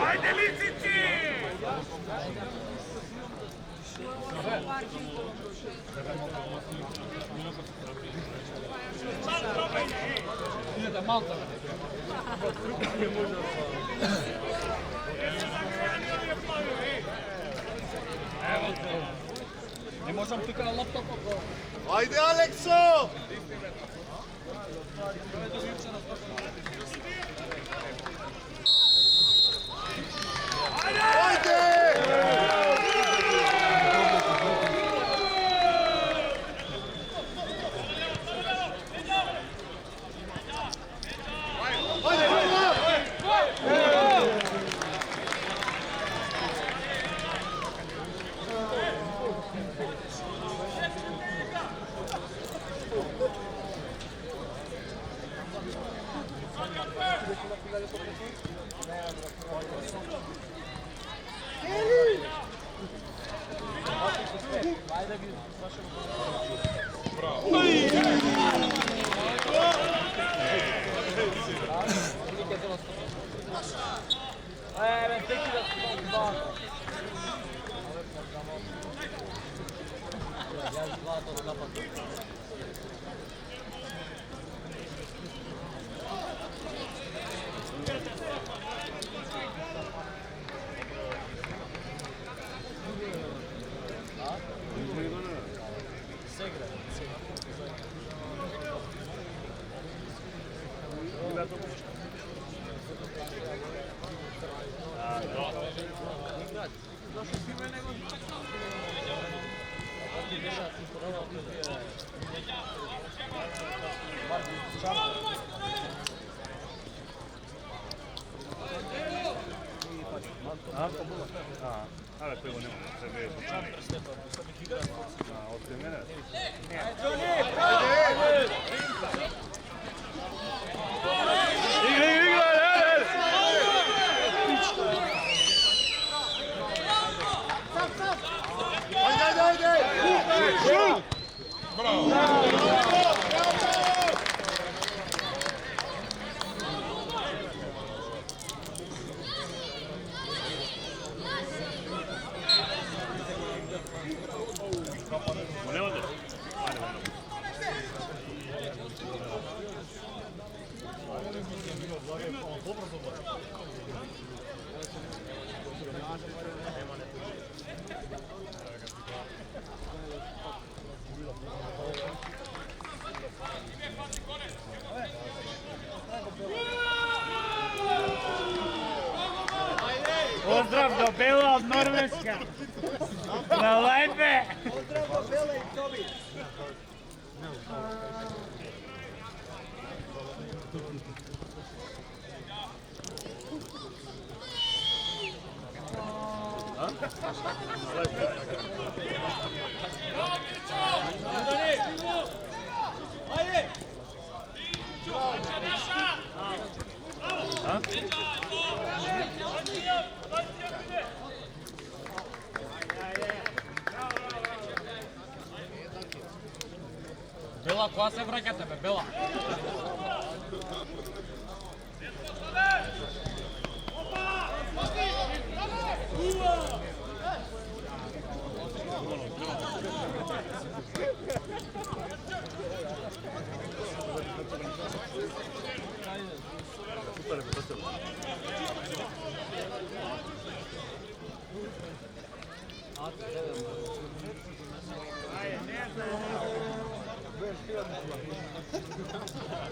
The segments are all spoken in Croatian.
Ajde, Licici! Idete Malta. Ne možem tukaj na laptopu. Ajde, Alekso! Ale tego nie ma, żeby jest od tym nie. Pozdrav do Bela od Norveška. Na lepe. Pozdrav do Bela i Tobi. Bela, koja se vraća tebe, Bela?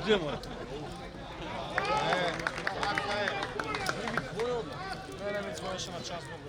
Gdje mora? Ne, mi smo još na čas mogu.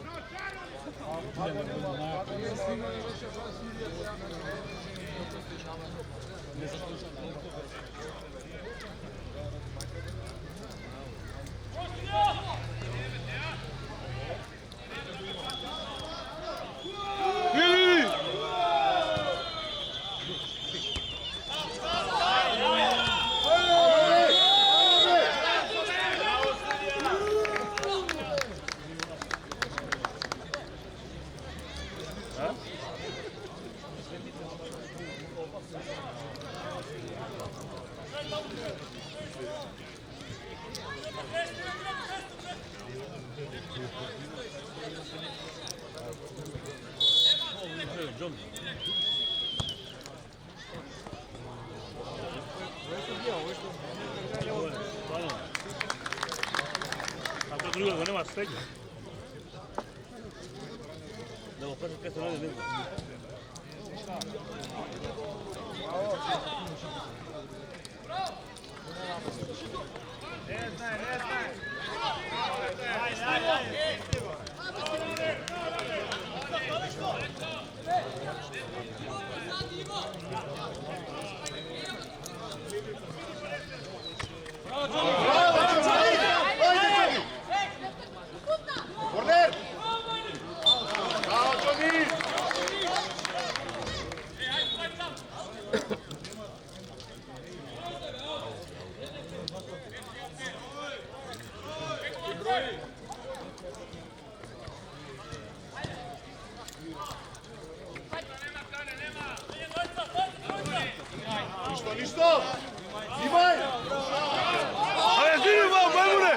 A to drugo nema stegna. Evo, prvi kad se radi nego. Corner! Bravo, Johnny! Ništa! Imaj! Ajde, zidi vam, Majmune!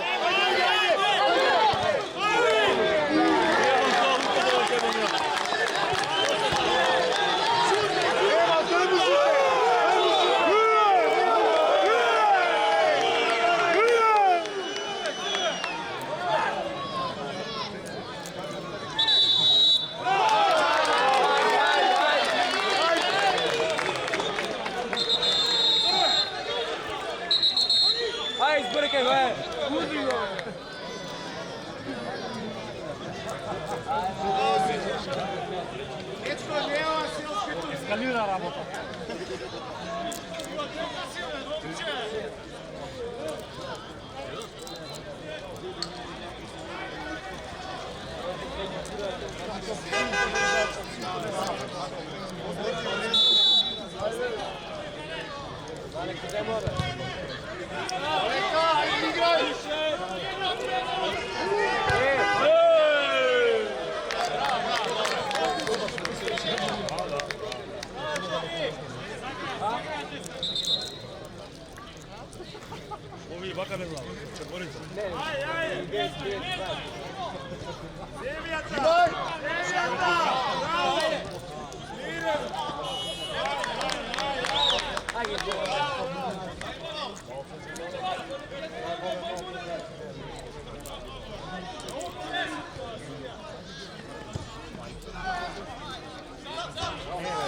Ajde, izbrke go je! Eskalira работа. Ovi baka ne znam, četvorica.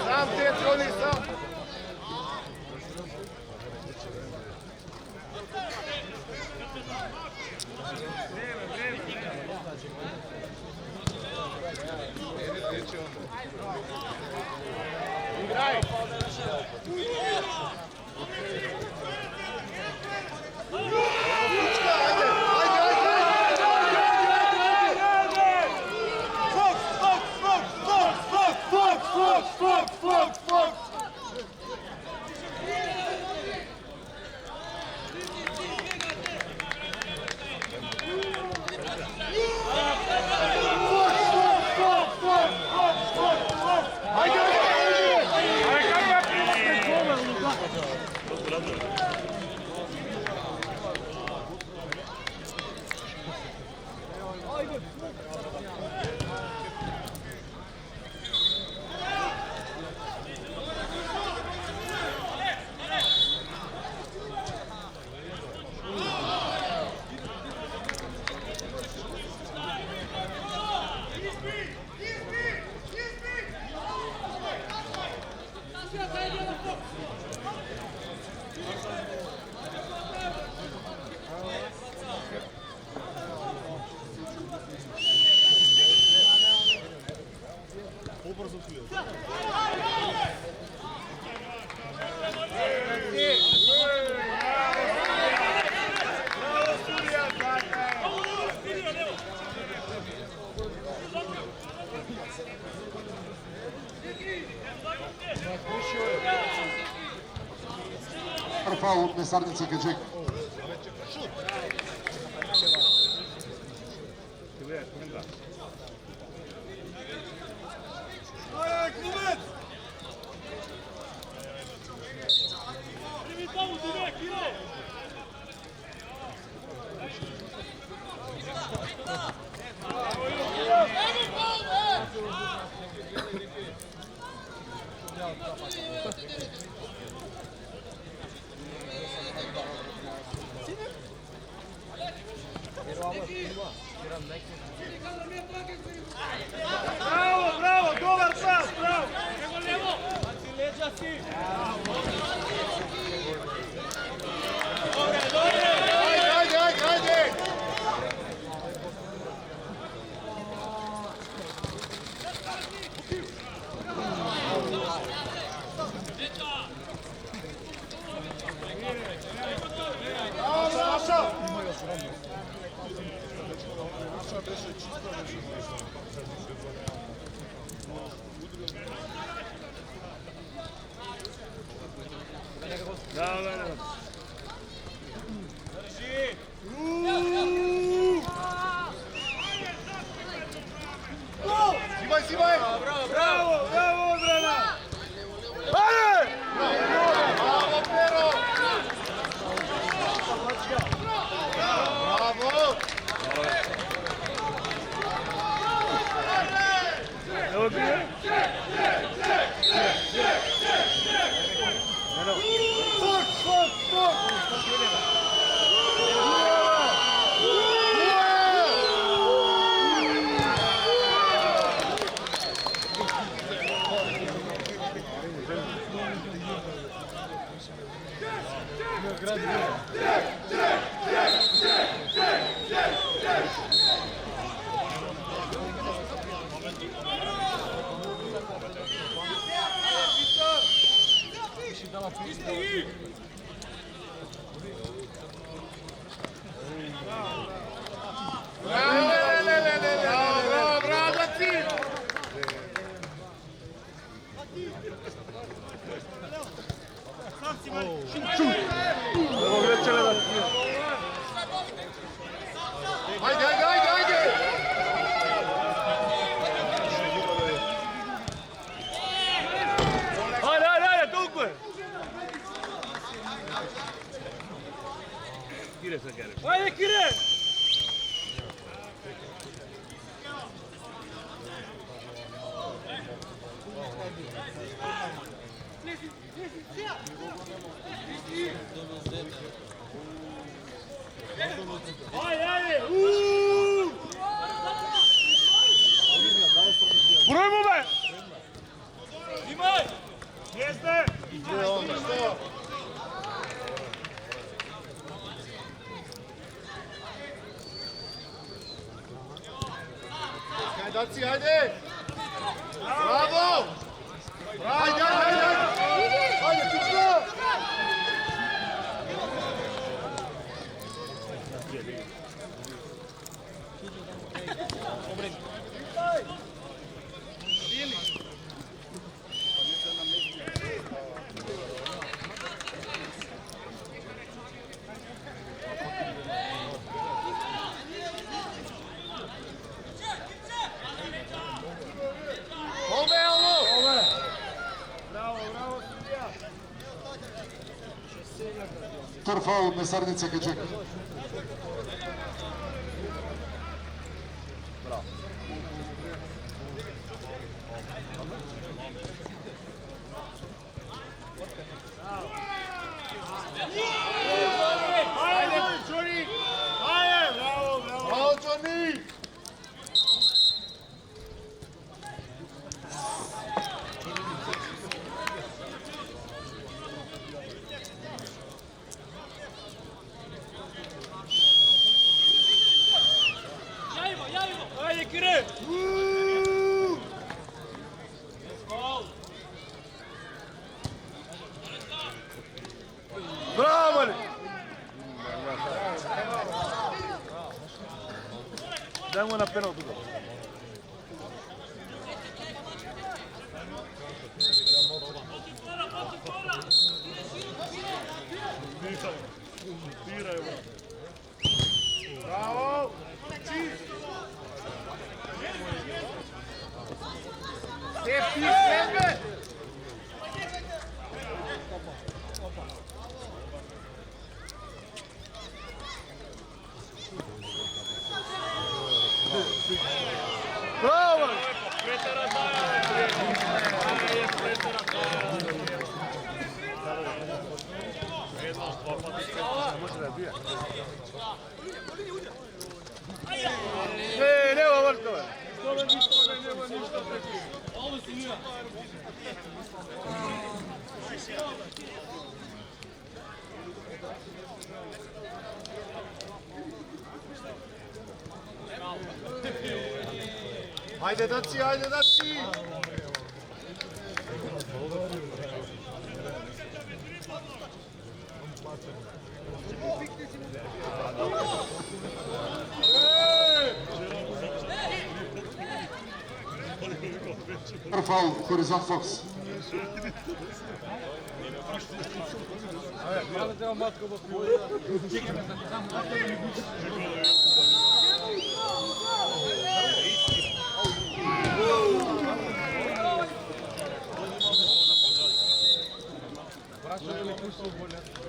Sam te, Johnny, sam! Igraj! Faul od Mesarnica Kedžek. Bravo, bravo, dobar pas, bravo! Leđa si! Dobre, dobre! Ajde, ajde, ajde! Bravo, Brašo! Da, da, da. Sivaj, Sivaj! Bravo, bravo, Odrana! Bravo, Pero! Bravo! Evo ti je. Skok, skok, skok! Bravo, bravo, bravo, Dacin! Evo Grečele da ti. Ajde, ajde, ajde, ajde! Ajde, ajde, ajde, toliko je. Kire se kere. Ajde, Kire! Ajde, ajde! Brojmo me! Imaj! Jeste! Što? Ajde, Daci, ajde! Bravo! Ajde, ajde, ajde! Ajde, pičko! Ome, ovo! Bravo, bravo, sudija! Torfaul Mesarnica Keček. Ajde, Čuri! Ajde, bravo, bravo! Bravo, Johnny! Ajde, Kire! Bravo, Mali! Dajmo na penal tu. Bravo! Safety, safety! Ajde daci, ajde daci! Faul, Horizont Fox.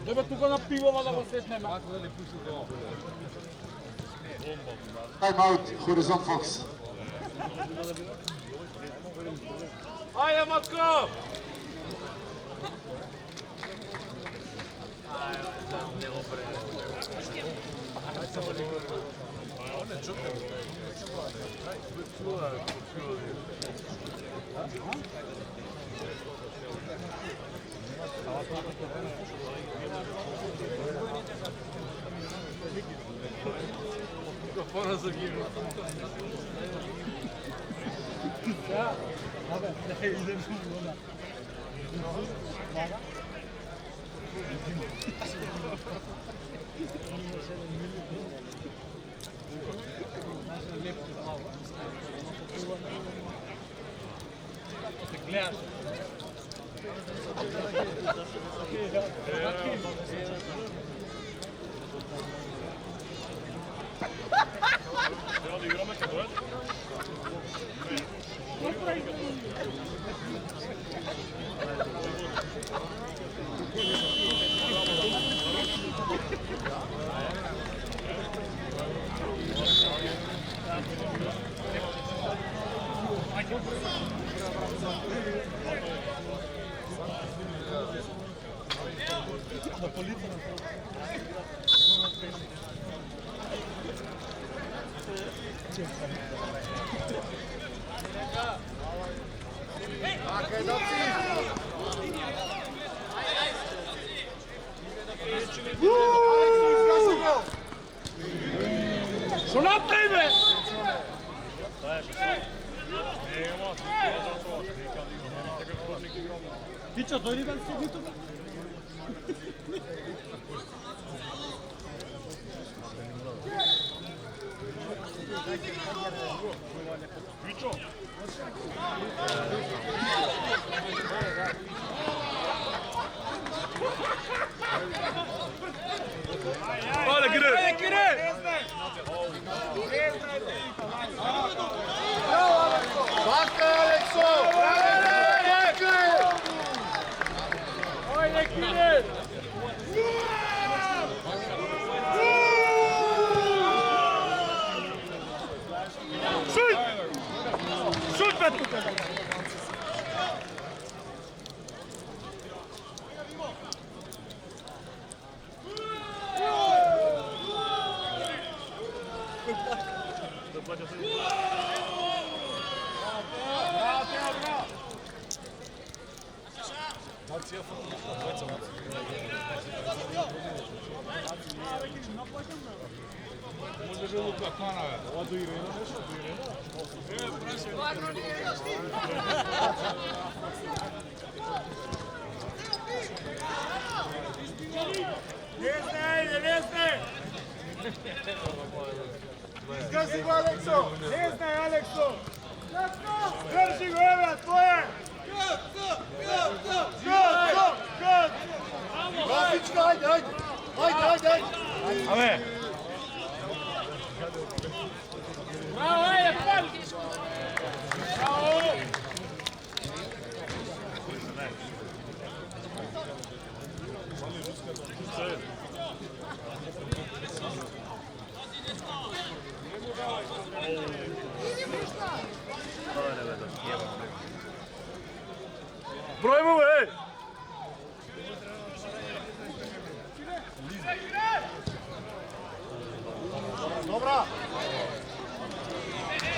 Тебе тук на пивова да го сетнеме. Time out, Horizont Fox. Ајде, Матко! Treba da igramo kad dođe. Ajde daci! Што направиме? Тича, дојди да се тука. Вичо! Olha, Guilherme! Baka, Alekso! Ajde, Kine! Šut, Petko! Zgazi go, Alekso! Ne znaj, Alekso! Drži go, Eva, tvoje! Rasička, ajde, ajde! Ajde, ajde, ajde! Ave! Bravo, ajde, pali! Bravo! Brojimo, ej! Dobra!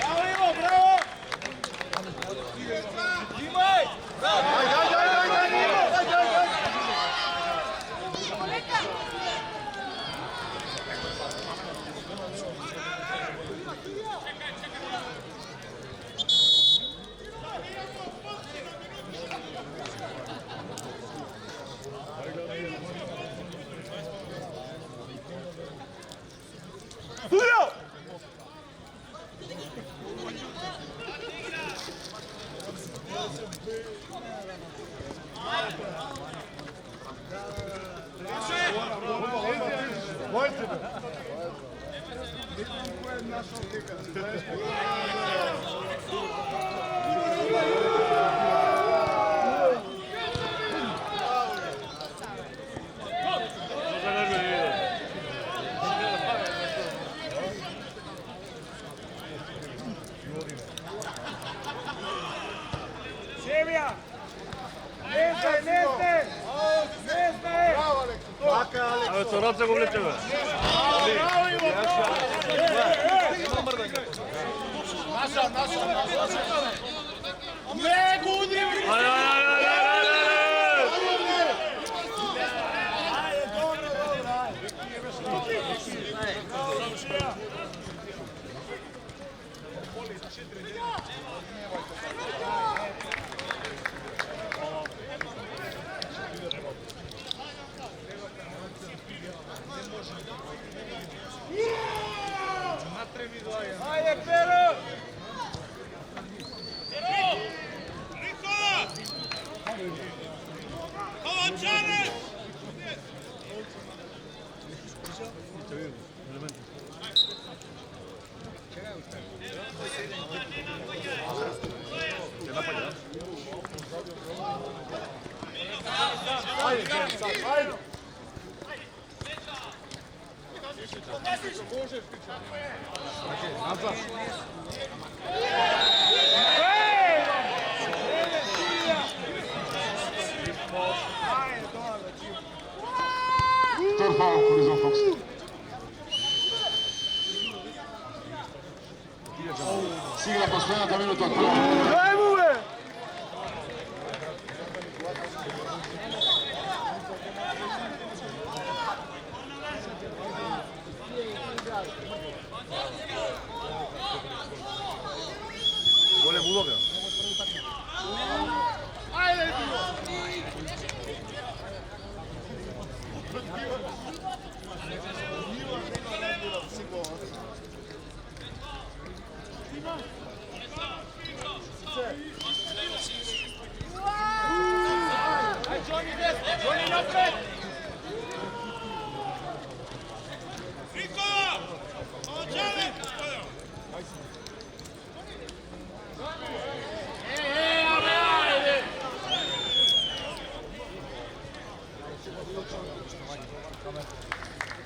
Bravo, Ivo, bravo! Imaj! Ajde, ajde, ajde, ajde, ajde, ajde, ajde! Možda ne bi vidio. Ševija! Nestaj, nestaj! Nestaj! Bravo, Alekso. Laka, Alekso. Ajde, co robce gublje tebe. Bravo, Ivo, bravo. Ne, gudi! Ajde, ajde, ajde, ajde, ajde, ajde. Ajde, dobro, dobro, ajde. Ajde, Pero! Ajde, sad, ajde. Third foul, Horizon Fox. Sigla posljednja minuta od prvog. Ajmo, be! Bolje uloga. Johnny napred!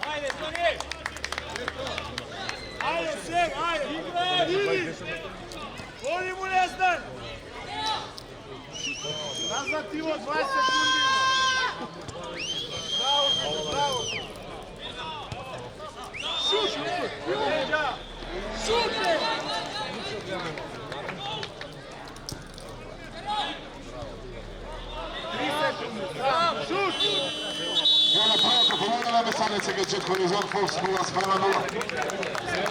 Ajde, Johnny! Ajde, Seg, ajde! Idi! Voli mu Lesnar! Nazad, Ivo, 20 sekundi. Bravo, bravo. Šut! Šut! Buona prova, pomogla la Messanese che c'è Horizon Fox con la spalla 0.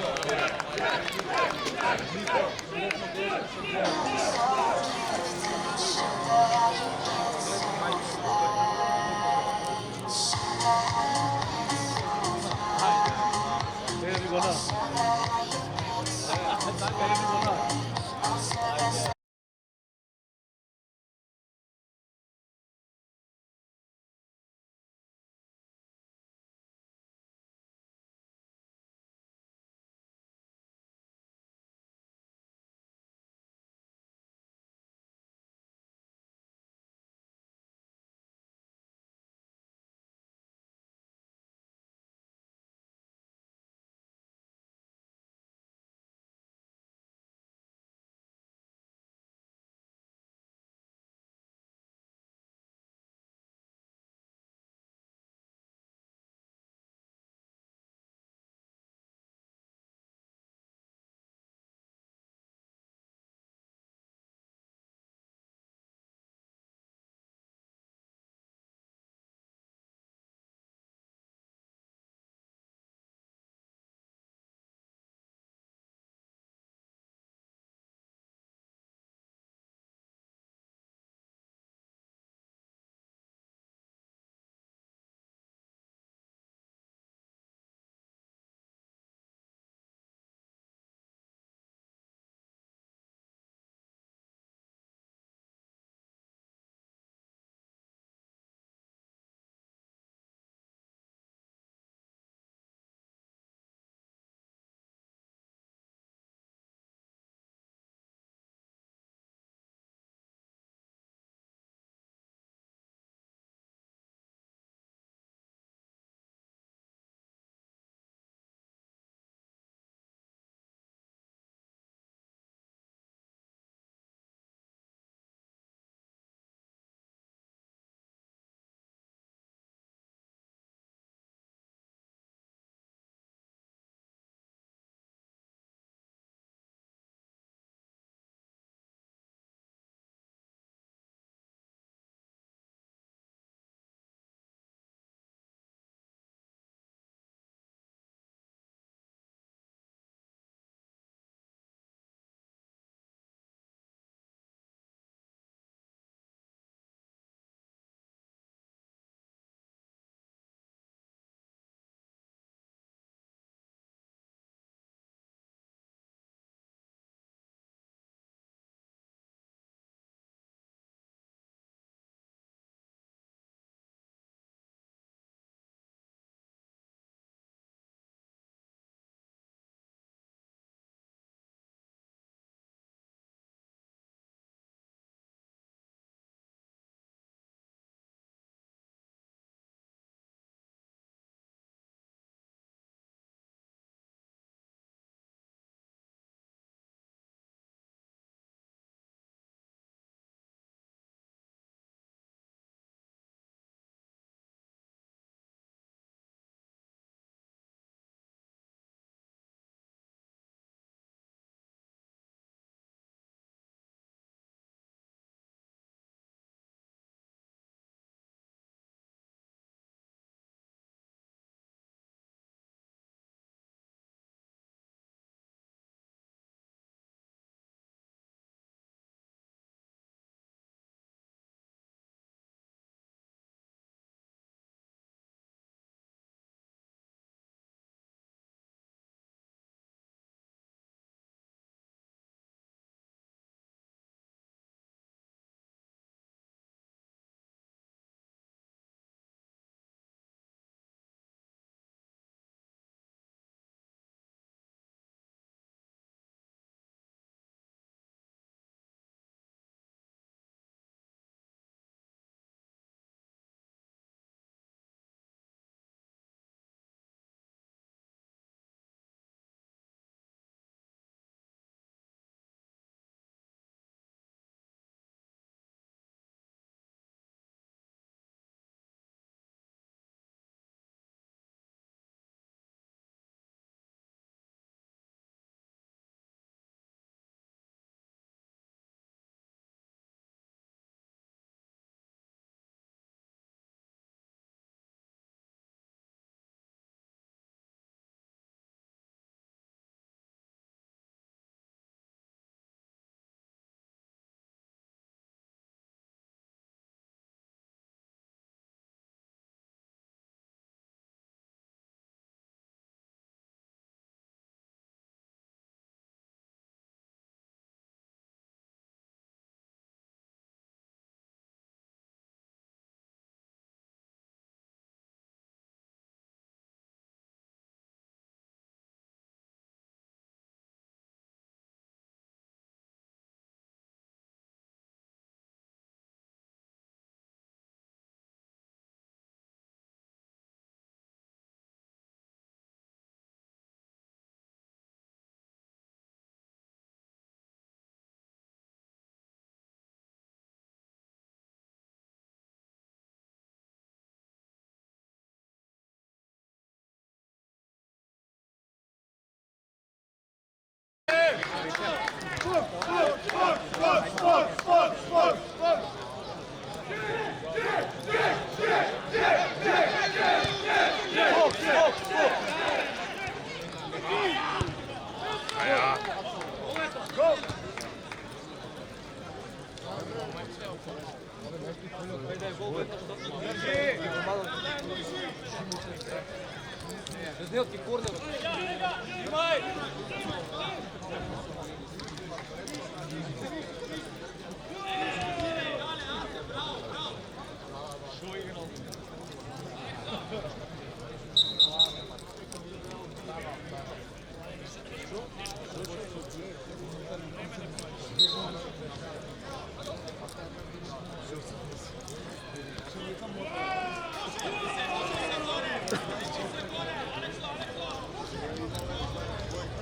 Сделки корнер.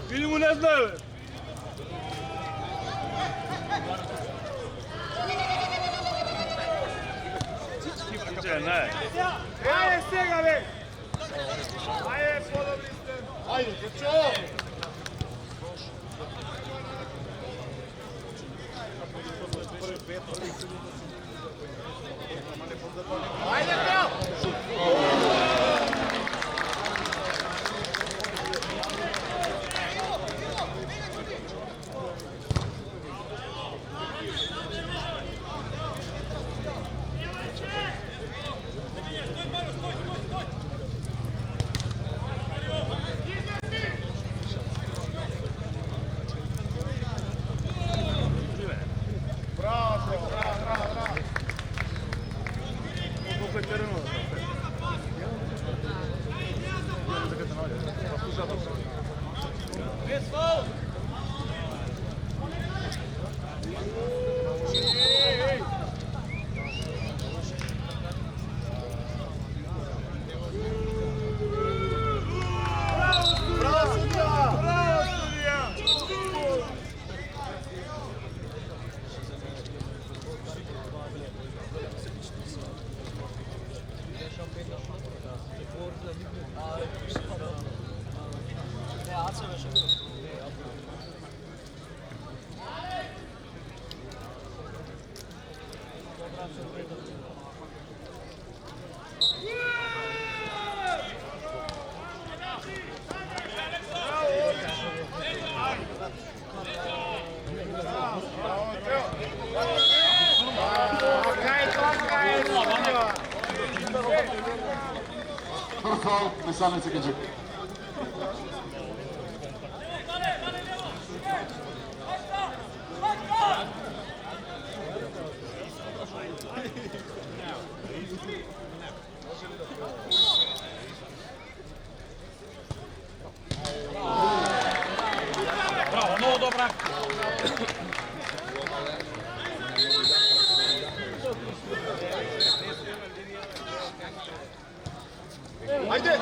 Видимо, не знаю. Ajde svega, be! Ajde, podobni ste! Ajde, Kočo! Ajde, Bel! Prvo, Mesanice Geček. Bravo, много добра. Ajde!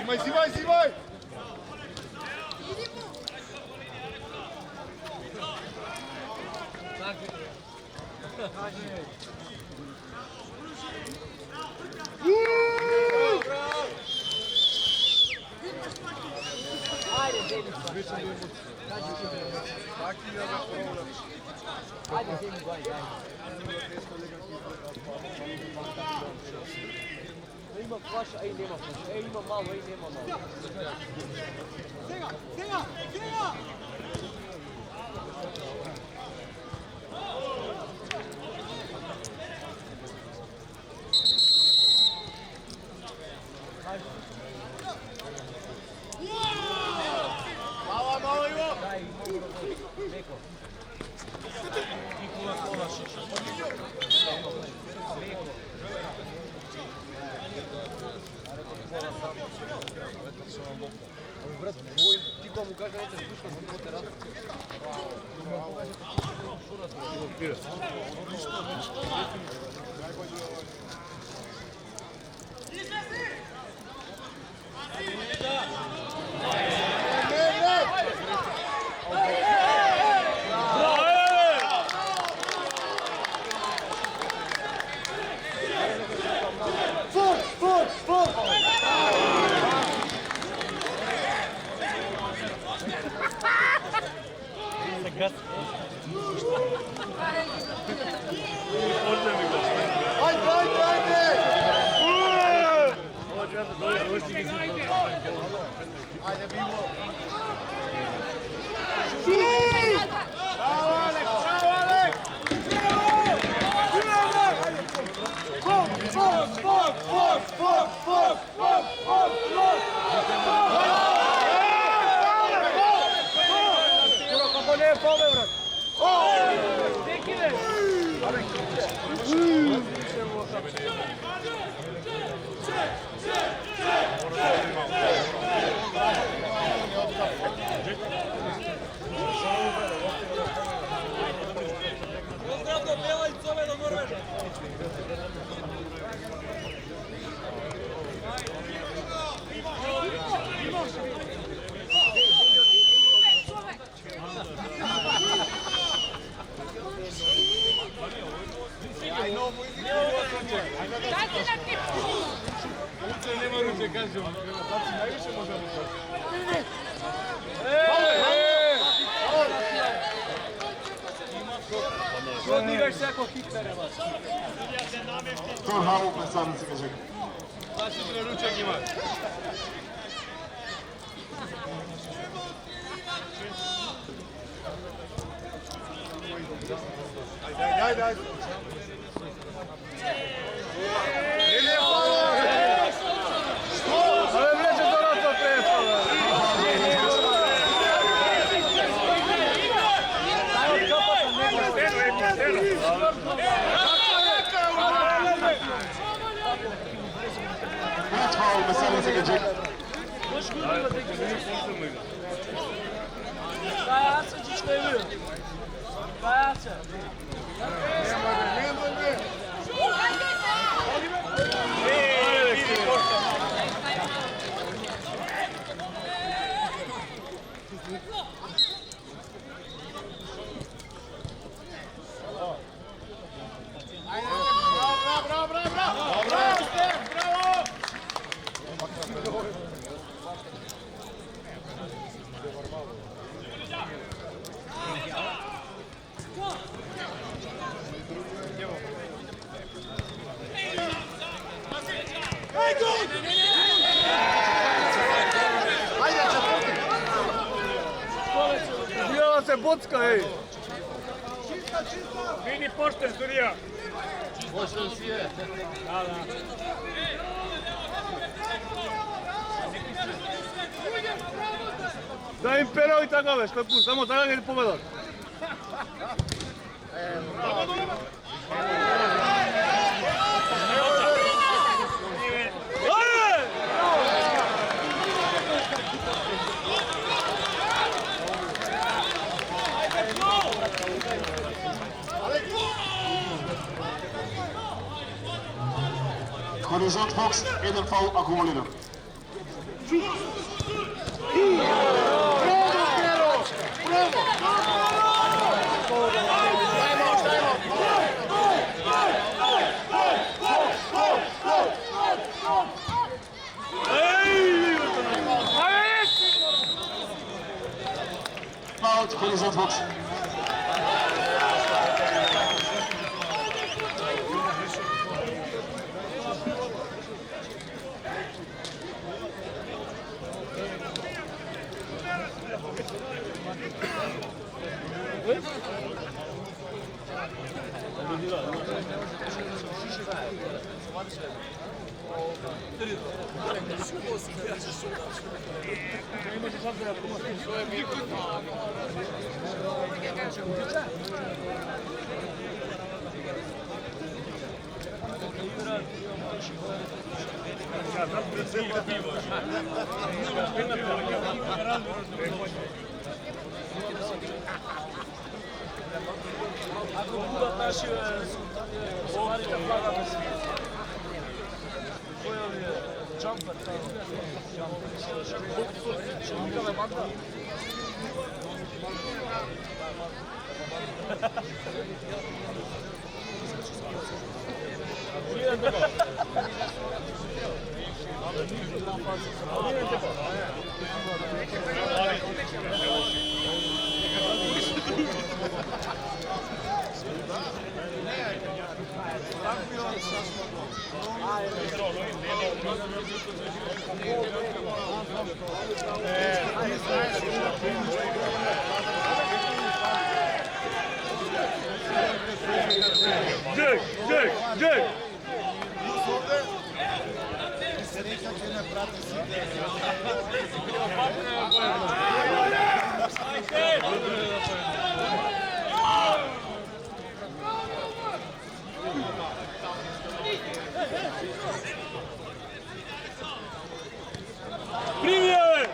Zimaj, zimaj, zimaj! Ima flaša, ej nema flaša, ej ima malo, ej nema malo. Sega, sega, sega! Malo, malo, Ivo! Brate, ti ko mu kaže da te spušta, ko te radi? Turhavu predstavnici ga čeka. Ajde. Faul predstavnici ga čeka. Uvijela se bocka, ej! Vidi pošten studija. Pošten si je. Daj im pero i tako veš, kako samo tako ga povedat. Horizont Fox, jedan faul akumuliran. Foul, Horizont Fox. Ako budat naši Somalika flaga bez koji je jumper, šunkave banda. Джек! Привет!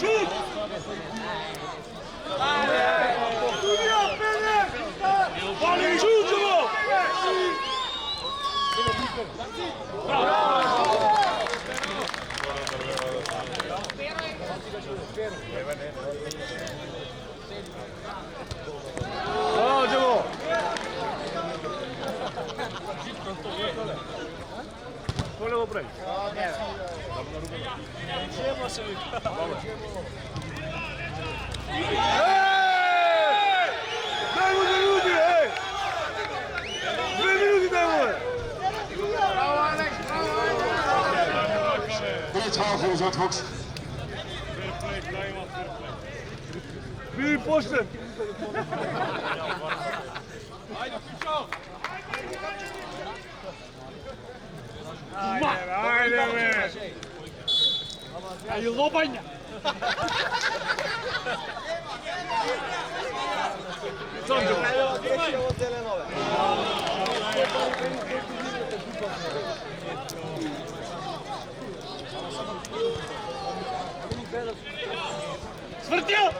Šut! Vali šutimo! Dođemo! Koliko ovo pravi? Daj mu 2 minuti, ej! 2 minuti daj mu! Great half is out, folks. Bili pošten! Ajde, me! Aj, lobanja! Svrtio!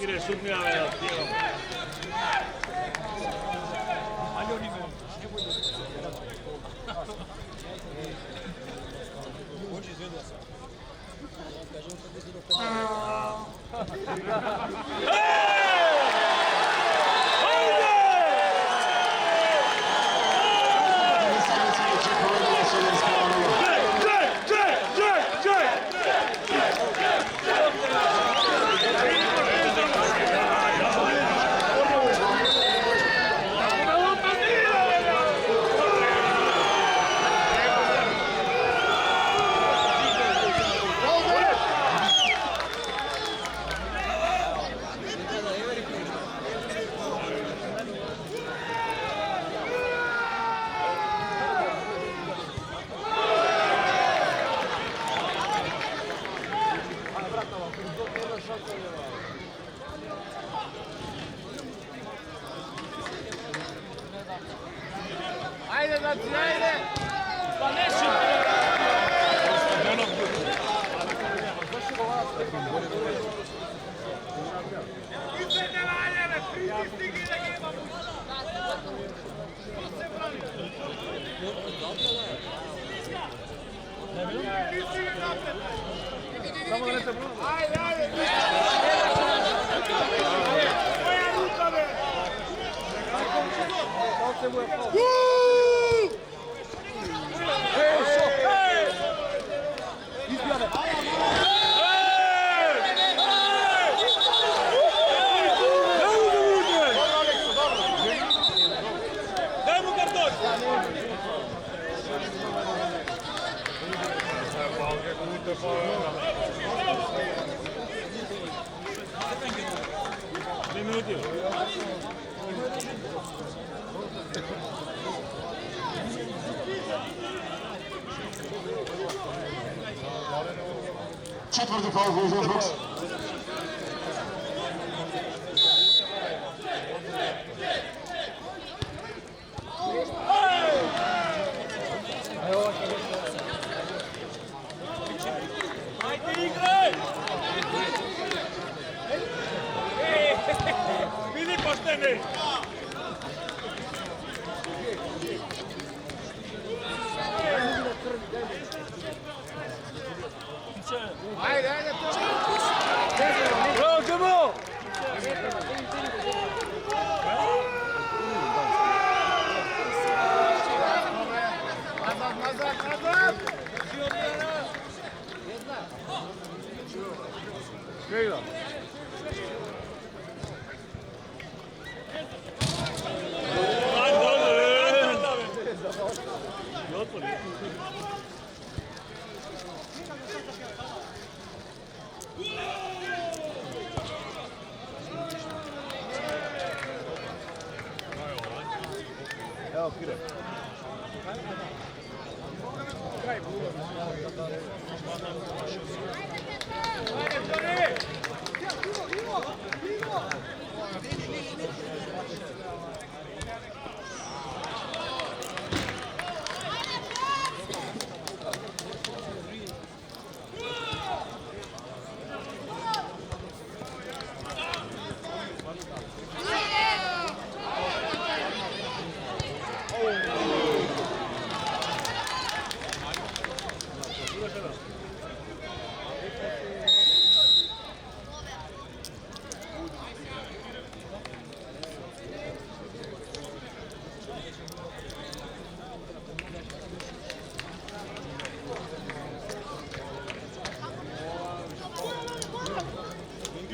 Ide sumnjave na tijelom. Ajde, znači, ajde! Pa neću! Samo da ne se bruno. Ajde, ajde! Koja ruka, be! Daj mu karton! Vratio. Četvrti faul za Uzman Fox. Ajde igraj! Bili pošteni! Ajde! Bravo, Džemo! Nazad! Kejla. Evo, Kire.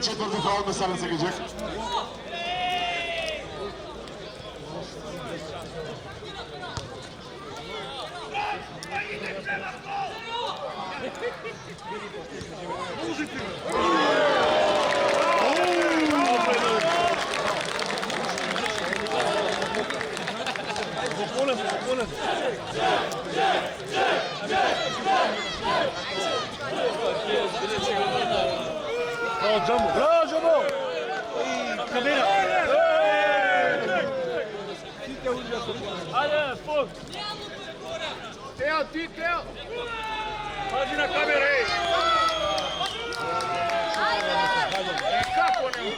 Četvrti faul da sada se gađa. Bravo, Džemo! Kabina! Ajde, spod! Teo, ti, Teo! Pazi na kameru, ej! Kako ne?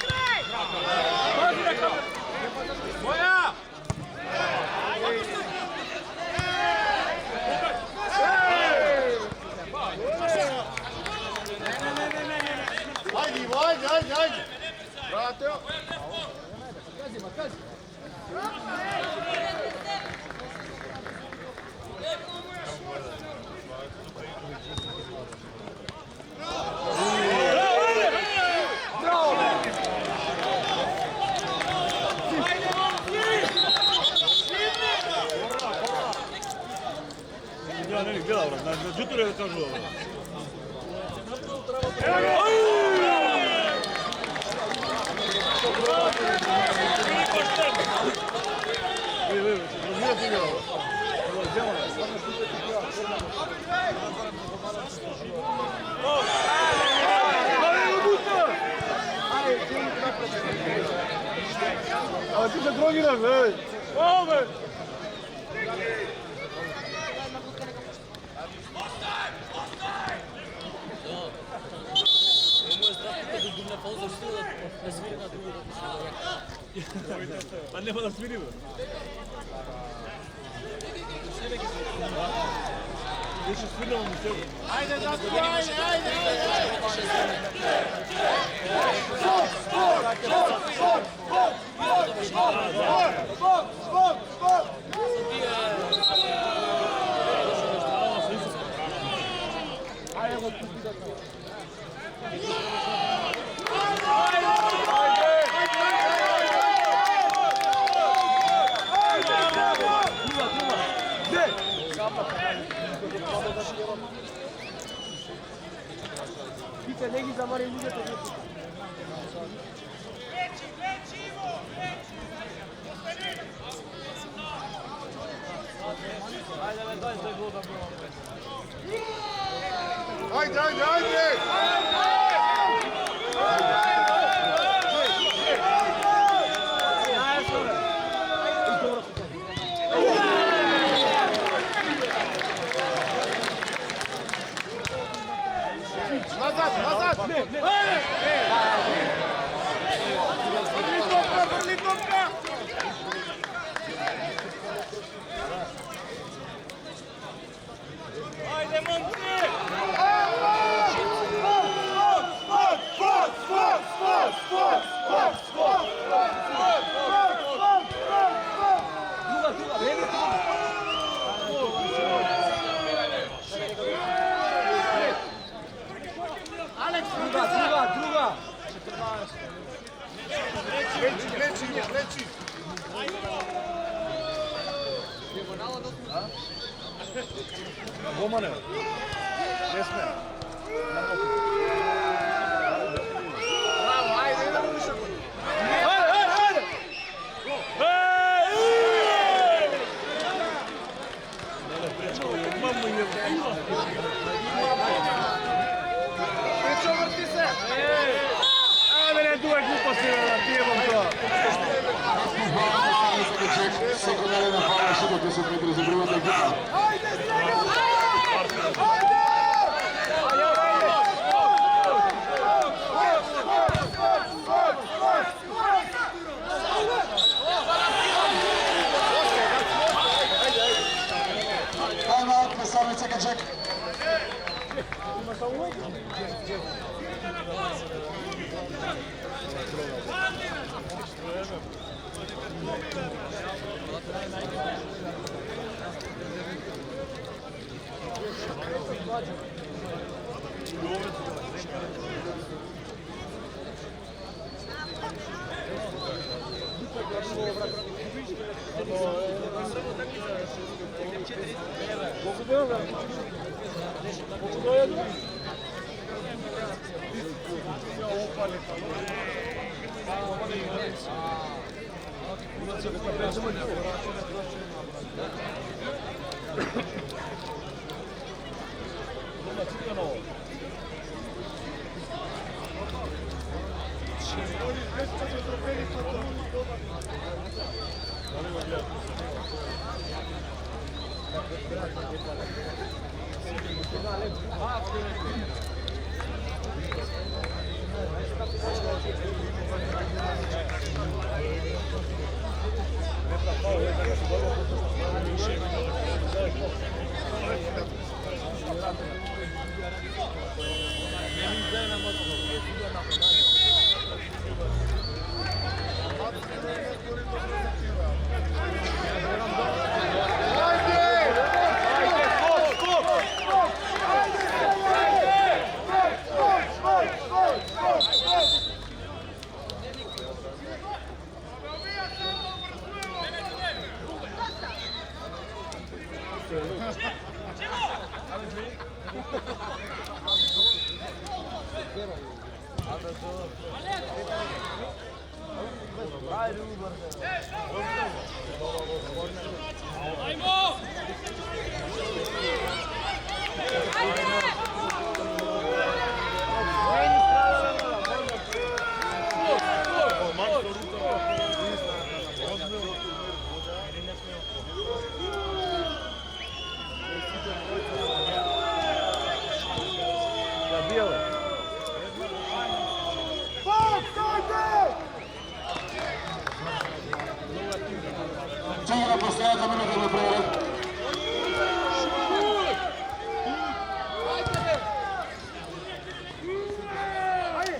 Pazi na kameru! Moja! Ajde! Bravo, Teo! Makazi! Ja ne bih gledao, na džuture da kažu ovo. Ali ti se drogiraš, ej! Ove! Pa nema da smirimo. Više smirnamo mi sebe. Ajde, ajde! Neki zamaraju ljudje to Ajde, ajde, ajde! Nazad, nazad! Vrli topka! Ajde, momci! Druga! Treći! Gomane. Ne sme. Bravo, ajde, idemo više. Ajde! Pričo, vrti se! Ajde, ne duvaj gluposti, pijevom to. Sekundarna na fala, 60 metri za prvata ekipa. Time out, Mesami Cekeček. Čega postoja za minutu na prevod. Ajde,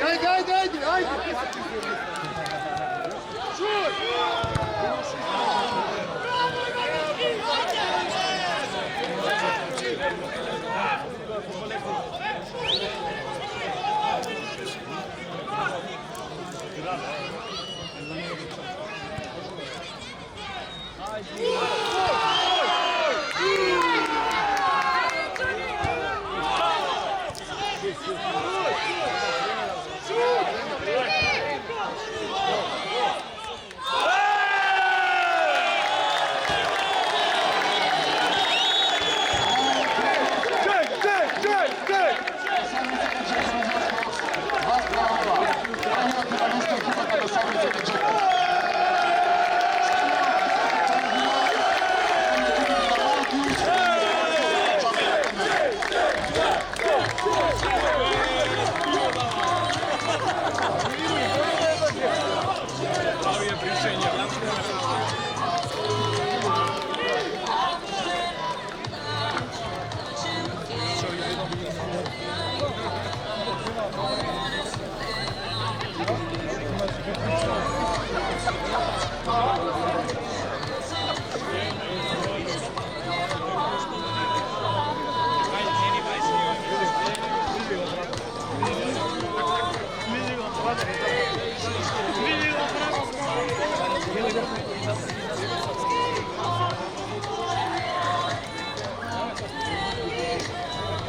Ajde! Šut!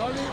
Hadi.